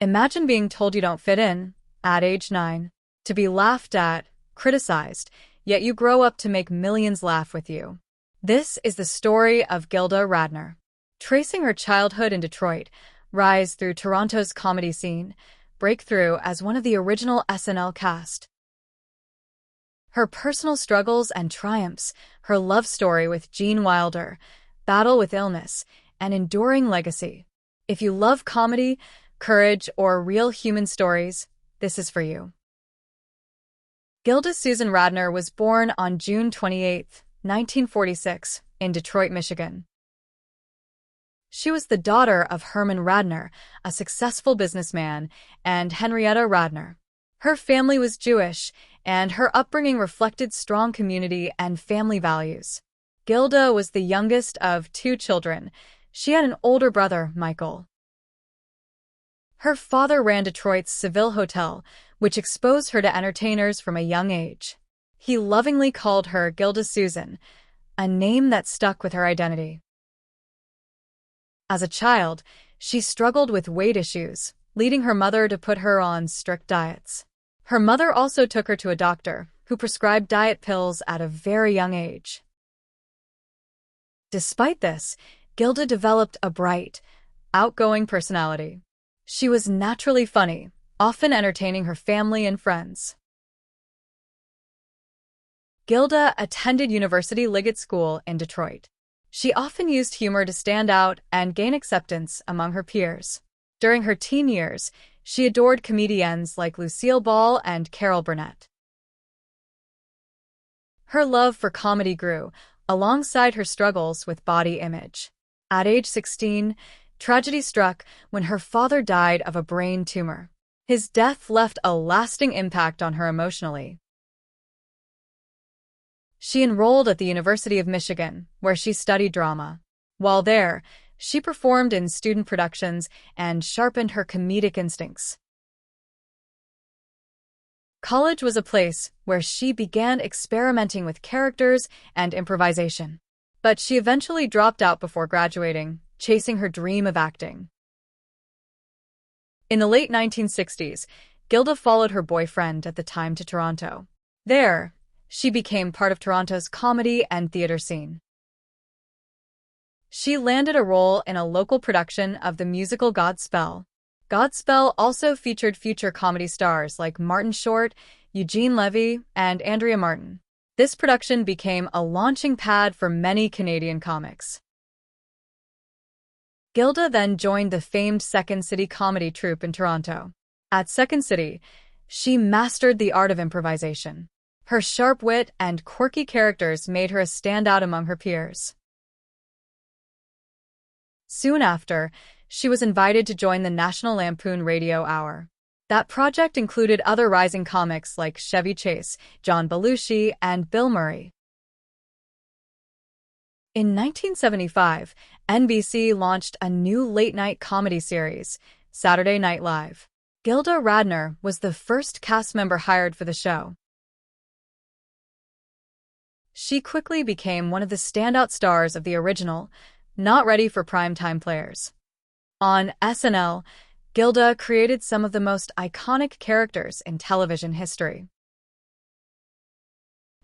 Imagine being told you don't fit in at age 9, to be laughed at, criticized, yet you grow up to make millions laugh with you. This is the story of Gilda Radner. Tracing her childhood in Detroit, rise through Toronto's comedy scene, breakthrough as one of the original SNL cast. Her personal struggles and triumphs, her love story with Gene Wilder, battle with illness, and enduring legacy. If you love comedy, courage, or real human stories, this is for you. Gilda Susan Radner was born on June 28, 1946, in Detroit, Michigan. She was the daughter of Herman Radner, a successful businessman, and Henrietta Radner. Her family was Jewish, and her upbringing reflected strong community and family values. Gilda was the youngest of 2 children. She had an older brother, Michael. Her father ran Detroit's Seville Hotel, which exposed her to entertainers from a young age. He lovingly called her Gilda Susan, a name that stuck with her identity. As a child, she struggled with weight issues, leading her mother to put her on strict diets. Her mother also took her to a doctor, who prescribed diet pills at a very young age. Despite this, Gilda developed a bright, outgoing personality. She was naturally funny, often entertaining her family and friends. Gilda attended University Liggett School in Detroit. She often used humor to stand out and gain acceptance among her peers. During her teen years, she adored comedians like Lucille Ball and Carol Burnett. Her love for comedy grew, alongside her struggles with body image. At age 16, tragedy struck when her father died of a brain tumor. His death left a lasting impact on her emotionally. She enrolled at the University of Michigan, where she studied drama. While there, she performed in student productions and sharpened her comedic instincts. College was a place where she began experimenting with characters and improvisation. But she eventually dropped out before graduating, chasing her dream of acting. In the late 1960s, Gilda followed her boyfriend at the time to Toronto. There, she became part of Toronto's comedy and theater scene. She landed a role in a local production of the musical Godspell. Godspell also featured future comedy stars like Martin Short, Eugene Levy, and Andrea Martin. This production became a launching pad for many Canadian comics. Gilda then joined the famed Second City comedy troupe in Toronto. At Second City, she mastered the art of improvisation. Her sharp wit and quirky characters made her a standout among her peers. Soon after, she was invited to join the National Lampoon Radio Hour. That project included other rising comics like Chevy Chase, John Belushi, and Bill Murray. In 1975, NBC launched a new late-night comedy series, Saturday Night Live. Gilda Radner was the first cast member hired for the show. She quickly became one of the standout stars of the original, not ready for primetime players. On SNL, Gilda created some of the most iconic characters in television history.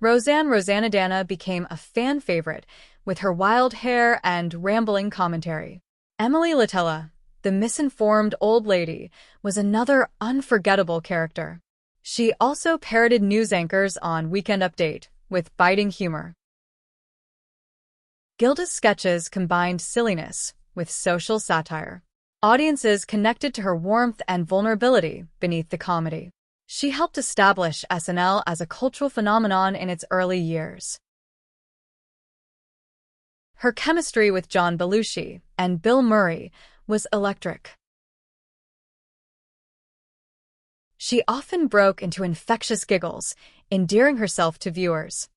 Roseanne became a fan favorite with her wild hair and rambling commentary. Emily Litella, the misinformed old lady, was another unforgettable character. She also parodied news anchors on Weekend Update with biting humor. Gilda's sketches combined silliness with social satire. Audiences connected to her warmth and vulnerability beneath the comedy. She helped establish SNL as a cultural phenomenon in its early years. Her chemistry with John Belushi and Bill Murray was electric. She often broke into infectious giggles, endearing herself to viewers.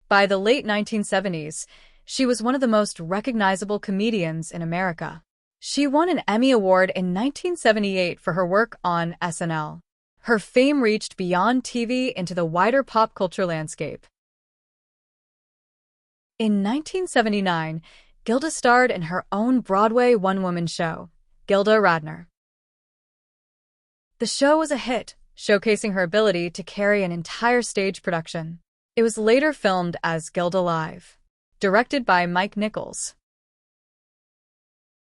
By the late 1970s, she was one of the most recognizable comedians in America. She won an Emmy Award in 1978 for her work on SNL. Her fame reached beyond TV into the wider pop culture landscape. In 1979, Gilda starred in her own Broadway one-woman show, Gilda Radner. The show was a hit, showcasing her ability to carry an entire stage production. It was later filmed as Gilda Live, directed by Mike Nichols.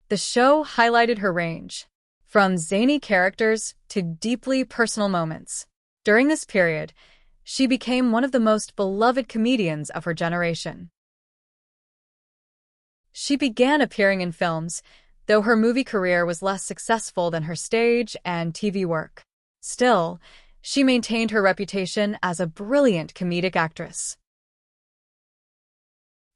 The show highlighted her range, from zany characters to deeply personal moments. During this period, she became one of the most beloved comedians of her generation. She began appearing in films, though her movie career was less successful than her stage and TV work. Still, she maintained her reputation as a brilliant comedic actress.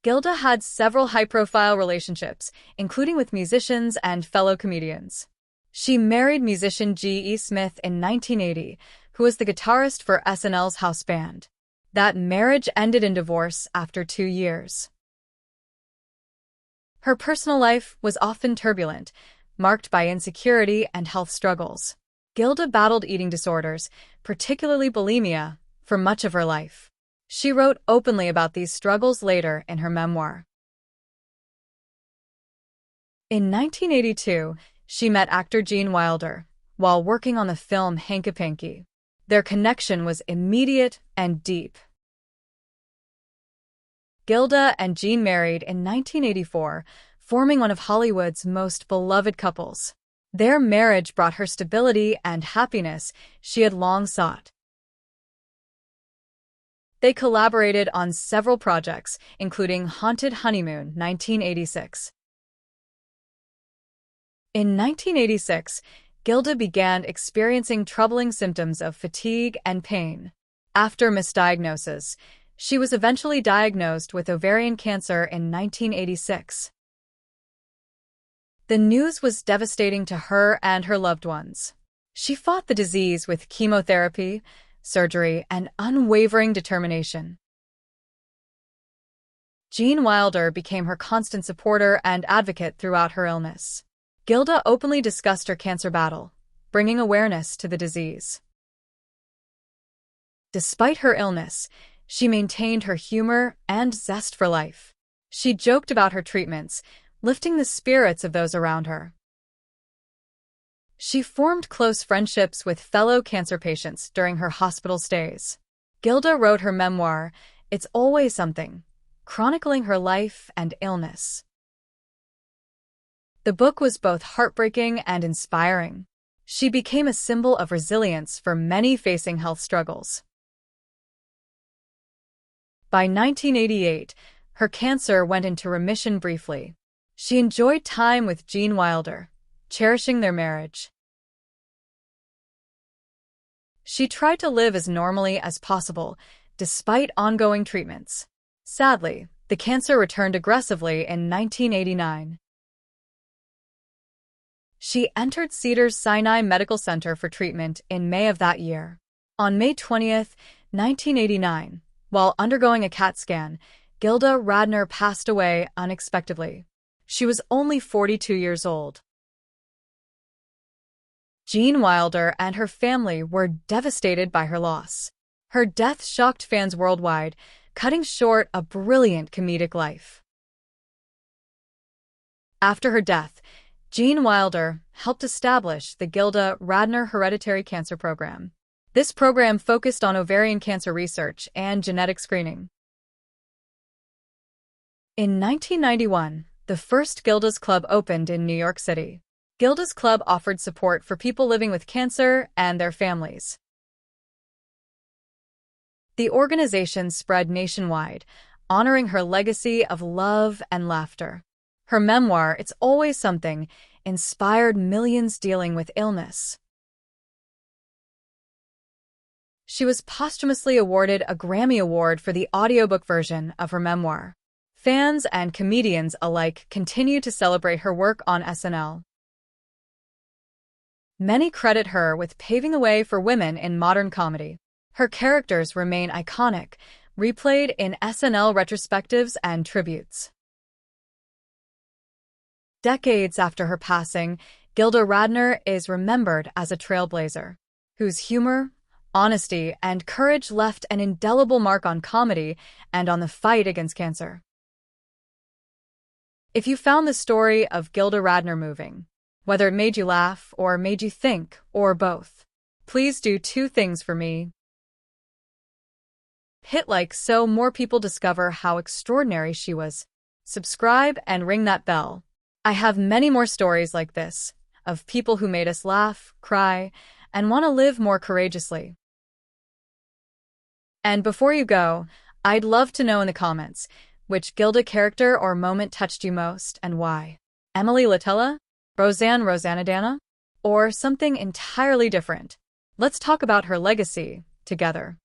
Gilda had several high-profile relationships, including with musicians and fellow comedians. She married musician G.E. Smith in 1980, who was the guitarist for SNL's house band. That marriage ended in divorce after 2 years. Her personal life was often turbulent, marked by insecurity and health struggles. Gilda battled eating disorders, particularly bulimia, for much of her life. She wrote openly about these struggles later in her memoir. In 1982, she met actor Gene Wilder while working on the film Hanky-Panky. Their connection was immediate and deep. Gilda and Gene married in 1984, forming one of Hollywood's most beloved couples. Their marriage brought her stability and happiness she had long sought. They collaborated on several projects, including Haunted Honeymoon, 1986. In 1986, Gilda began experiencing troubling symptoms of fatigue and pain. After misdiagnosis, she was eventually diagnosed with ovarian cancer in 1986. The news was devastating to her and her loved ones. She fought the disease with chemotherapy, surgery, and unwavering determination. Gene Wilder became her constant supporter and advocate throughout her illness. Gilda openly discussed her cancer battle, bringing awareness to the disease. Despite her illness, she maintained her humor and zest for life. She joked about her treatments, lifting the spirits of those around her. She formed close friendships with fellow cancer patients during her hospital stays. Gilda wrote her memoir, It's Always Something, chronicling her life and illness. The book was both heartbreaking and inspiring. She became a symbol of resilience for many facing health struggles. By 1988, her cancer went into remission briefly. She enjoyed time with Gene Wilder, cherishing their marriage. She tried to live as normally as possible, despite ongoing treatments. Sadly, the cancer returned aggressively in 1989. She entered Cedars-Sinai Medical Center for treatment in May of that year. On May 20, 1989, while undergoing a CAT scan, Gilda Radner passed away unexpectedly. She was only 42 years old. Gene Wilder and her family were devastated by her loss. Her death shocked fans worldwide, cutting short a brilliant comedic life. After her death, Gene Wilder helped establish the Gilda Radner Hereditary Cancer Program. This program focused on ovarian cancer research and genetic screening. In 1991, the first Gilda's Club opened in New York City. Gilda's Club offered support for people living with cancer and their families. The organization spread nationwide, honoring her legacy of love and laughter. Her memoir, It's Always Something, inspired millions dealing with illness. She was posthumously awarded a Grammy Award for the audiobook version of her memoir. Fans and comedians alike continue to celebrate her work on SNL. Many credit her with paving the way for women in modern comedy. Her characters remain iconic, replayed in SNL retrospectives and tributes. Decades after her passing, Gilda Radner is remembered as a trailblazer, whose humor, honesty, and courage left an indelible mark on comedy and on the fight against cancer. If you found the story of Gilda Radner moving, whether it made you laugh or made you think, or both, please do two things for me. Hit like so more people discover how extraordinary she was. Subscribe and ring that bell. I have many more stories like this, of people who made us laugh, cry, and want to live more courageously. And before you go, I'd love to know in the comments, which Gilda character or moment touched you most and why? Emily Latella? Rosanna Dana? Or something entirely different? Let's talk about her legacy together.